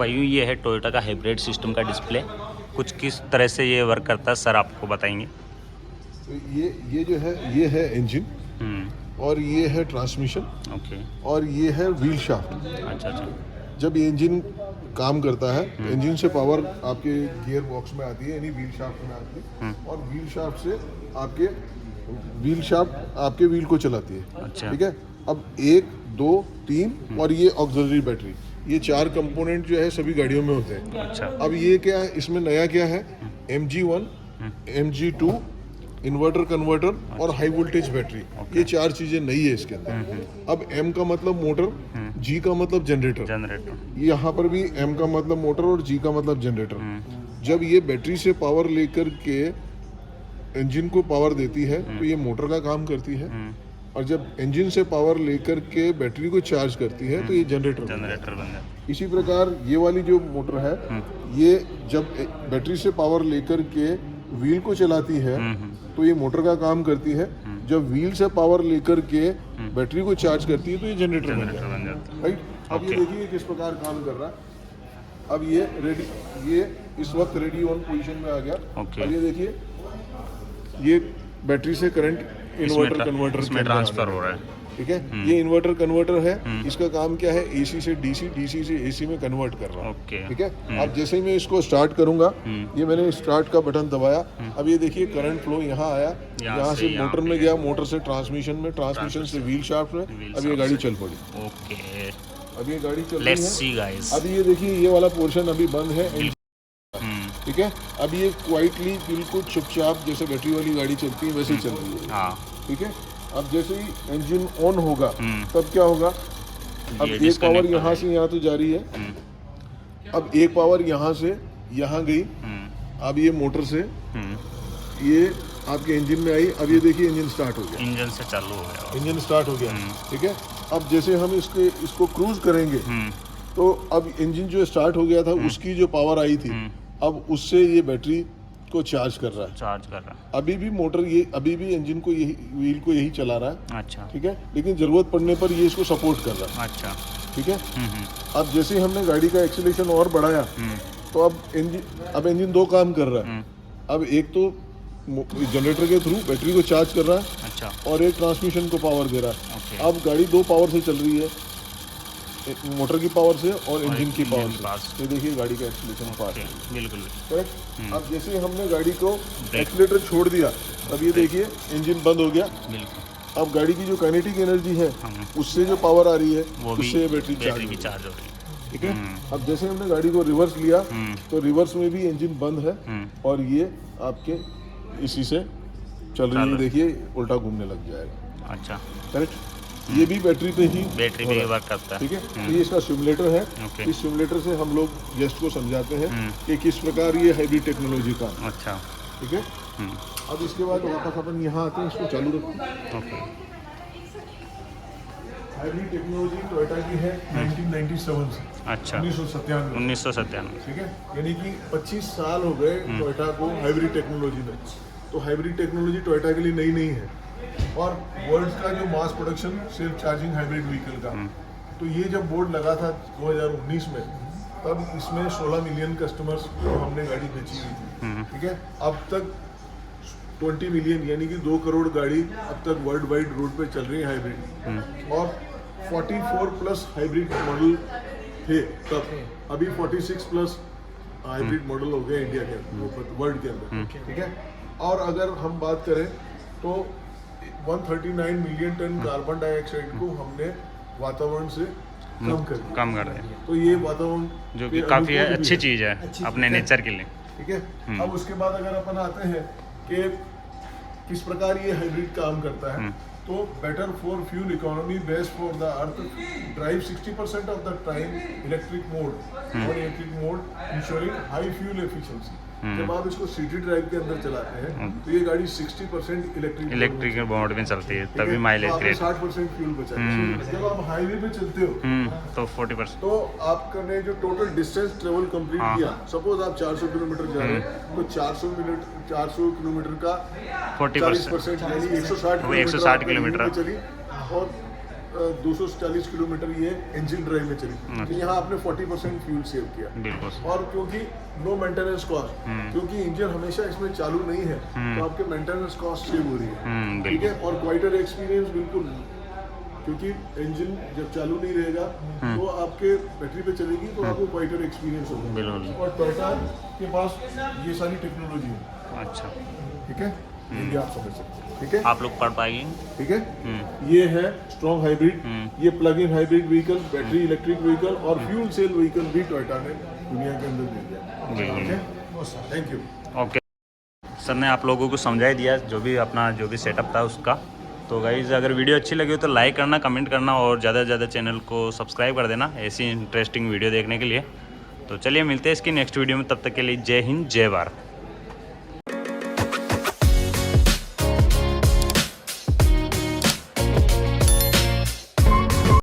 भाइयों ये है टोयोटा का हाइब्रिड सिस्टम का डिस्प्ले। कुछ किस तरह से ये वर्क करता है सर आपको बताएंगे। तो ये जो है ये है इंजन और ये है ट्रांसमिशन ओके। और ये है व्हील शाफ्ट। अच्छा अच्छा। जब ये इंजन काम करता है इंजन से पावर आपके गियर बॉक्स में आती है यानी व्हील शाफ्ट में आती है और व्हील शाफ्ट से आपके व्हील को चलाती है। अच्छा। ठीक है। अब 1 2 3 और ये ऑक्सिलरी बैटरी, ये 4 कंपोनेंट जो है सभी गाड़ियों में होते हैं। अच्छा। अब ये क्या है, इसमें नया क्या है, MG1 MG2 इन्वर्टर कन्वर्टर और हाई वोल्टेज बैटरी, ये 4 चीजें नई है इसके अंदर। अब M का मतलब मोटर, G का मतलब जनरेटर, यहाँ पर भी M का मतलब मोटर और G का मतलब जनरेटर। जब ये बैटरी से पावर लेकर के इंजन को पावर देती है तो ये मोटर का काम करती है और जब इंजन से पावर लेकर के बैटरी को चार्ज करती है तो ये जनरेटर बन जाता है। इसी प्रकार ये वाली जो मोटर है ये जब बैटरी से पावर लेकर के व्हील को चलाती है तो ये मोटर का काम करती है। जब व्हील से पावर लेकर के बैटरी को चार्ज करती है तो ये जनरेटर बन जाता है। राइट। अब ये देखिए किस प्रकार काम कर रहा है। अब ये रेडी, ये इस वक्त रेडी ऑन पोजीशन में आ गया। अब ये देखिए ये बैटरी से करंट इन्वर्टर कन्वर्टर में ट्रांसफर हो रहा है। ठीक है। ये इन्वर्टर कन्वर्टर है, इसका काम क्या है, AC से DC, DC से AC में कन्वर्ट कर रहा है। ठीक है। अब जैसे ही मैं इसको स्टार्ट करूंगा, ये मैंने स्टार्ट का बटन दबाया, अब ये देखिए करंट फ्लो यहाँ आया, यहाँ से मोटर में गया, मोटर से ट्रांसमिशन में, ट्रांसमिशन से व्हील शाफ्ट में, अब ये गाड़ी चल पड़ी। ओके। अब ये गाड़ी चल लेट्स रही सी है। गाइस। अब ये देखिए ये वाला पोर्शन अभी बंद है। ठीक है। अब ये क्वाइटली बिल्कुल चुपचाप जैसे बैटरी वाली गाड़ी चलती है वैसे ही चल रही है। हाँ। ठीक है। अब जैसे ही इंजन ऑन होगा तब क्या होगा, अब एक पावर यहाँ से यहाँ तो जारी है, अब एक पावर यहाँ से यहाँ गई, अब ये मोटर से ये आपके इंजन में आई। अब ये देखिए इंजन स्टार्ट हो गया, इंजन से चालू हो गया, इंजन स्टार्ट हो गया। ठीक है। अब जैसे हम इसको क्रूज करेंगे तो अब इंजन जो स्टार्ट हो गया था उसकी जो पावर आई थी अब उससे ये बैटरी को चार्ज कर रहा है। अभी भी मोटर ये अभी भी इंजन को यही व्हील को यही चला रहा है। अच्छा। ठीक है। लेकिन जरूरत पड़ने पर ये इसको सपोर्ट कर रहा है। अच्छा। ठीक है। अब जैसे ही हमने गाड़ी का एक्सीलरेशन और बढ़ाया तो अब इंजन 2 काम कर रहा है। अब एक तो जनरेटर के थ्रू बैटरी को चार्ज कर रहा है। अच्छा। और एक ट्रांसमिशन को पावर दे रहा है। अब गाड़ी 2 पावर से चल रही है, मोटर की पावर से और इंजन की पावर से। ये देखिए गाड़ी का एक्सीलरेशन फास्ट है। बिल्कुल करेक्ट। अब जैसे हमने गाड़ी को एक्सीलरेटर छोड़ दिया तब ये देखिए इंजन बंद हो गया। अब गाड़ी की जो काइनेटिक एनर्जी है उससे जो पावर आ रही है उससे बैटरी चार्ज हो रही है। ठीक है। अब जैसे हमने गाड़ी को रिवर्स लिया तो रिवर्स में भी इंजन बंद है और ये आपके इसी से चल रही है। देखिए उल्टा घूमने लग जाएगा। अच्छा। करेक्ट। ये भी बैटरी पे वर्क करता है। ठीक है। तो ये इसका सिमुलेटर है। इस सिमुलेटर से हम लोग गेस्ट को समझाते हैं कि किस प्रकार ये हाइब्रिड टेक्नोलॉजी का। अच्छा। ठीक है। अब इसके बाद वापस अपन यहाँ आते हैं, इसको चालू रखते हैं। हाइब्रिड टेक्नोलॉजी टोयोटा की है 1997 से। अच्छा। 1997। ठीक है। यानी कि 25 साल हो गए टोयोटा को हाइब्रिड टेक्नोलॉजी में। तो हाइब्रिड टेक्नोलॉजी टोयोटा के लिए नई नहीं है और वर्ल्ड का जो mass production self charging hybrid vehicle का, तो ये जब बोर्ड लगा था 2019 में तब इसमें 16 मिलियन कस्टमर्स को हमने गाड़ी बेची हुई थी। ठीक है। अब तक 20 मिलियन यानी कि 2 करोड़ गाड़ी अब तक वर्ल्ड वाइड रोड पे चल रही है हाइब्रिड। और 44 प्लस हाइब्रिड मॉडल थे तब, अभी 46 प्लस हाइब्रिड मॉडल हो गए इंडिया के अंदर, वर्ल्ड के अंदर। ठीक है। और अगर हम बात करें तो 139 मिलियन टन कार्बन डाइऑक्साइड को हमने वातावरण से कम कर दिया। तो ये वातावरण जो कि काफी अच्छी चीज है अपने नेचर के लिए। ठीक है। अब उसके बाद अगर अपन आते हैं कि किस प्रकार ये हाइब्रिड काम करता है, तो better for fuel economy, best for the earth, drive 60% of the time electric mode ensuring high fuel efficiency. जब आप इसको सिटी ड्राइव के अंदर चलाते हैं तो ये गाड़ी 60% इलेक्ट्रिक मोड में चलती है, तभी माइलेज 60% फ्यूल बचाती है। जब आप हाईवे पे चलते हो तो 40%, तो आपने जो टोटल डिस्टेंस ट्रेवल कंप्लीट किया, सपोज आप 400 किलोमीटर जा रहे हैं तो 400 किलोमीटर का 40% यानी 160 किलोमीटर चली और 240 किलोमीटर ये इंजन ड्राइव में चली, तो यहाँ आपने 40% फ्यूल सेव किया। बिल्कुल। और क्योंकि नो मेंटेनेंस कॉस्ट, क्योंकि इंजन हमेशा इसमें चालू नहीं है, तो आपके मेंटेनेंस कॉस्ट सेव हो रही है, ठीक है। और क्वाइटर एक्सपीरियंस बिल्कुल, क्योंकि इंजन जब चालू नहीं रहेगा तो आपके बैटरी पे चलेगी, तो आपको क्वाइटर एक्सपीरियंस होगा। बिल्कुल। और टोयोटा के पास ये सारी टेक्नोलॉजी है। अच्छा, ठीक है, ये आप समझ सकते हैं। ठीक है, आप लोग पढ़ पाएंगे। ठीक है। ये है स्ट्रॉन्ग हाइब्रिड, ये plug in hybrid vehicle, battery electric vehicle और फ्यूल सेल व्हीकल भी टोयोटा ने दुनिया के अंदर दे दिया। बिल्कुल। Thank you. ओके, सर ने आप लोगों को समझा ही दिया जो भी सेटअप था उसका। तो गाइज अगर वीडियो अच्छी लगी हो तो लाइक करना, कमेंट करना और ज़्यादा से ज़्यादा चैनल को सब्सक्राइब कर देना ऐसी इंटरेस्टिंग वीडियो देखने के लिए। तो चलिए मिलते हैं इसकी नेक्स्ट वीडियो में, तब तक के लिए जय हिंद जय भारत।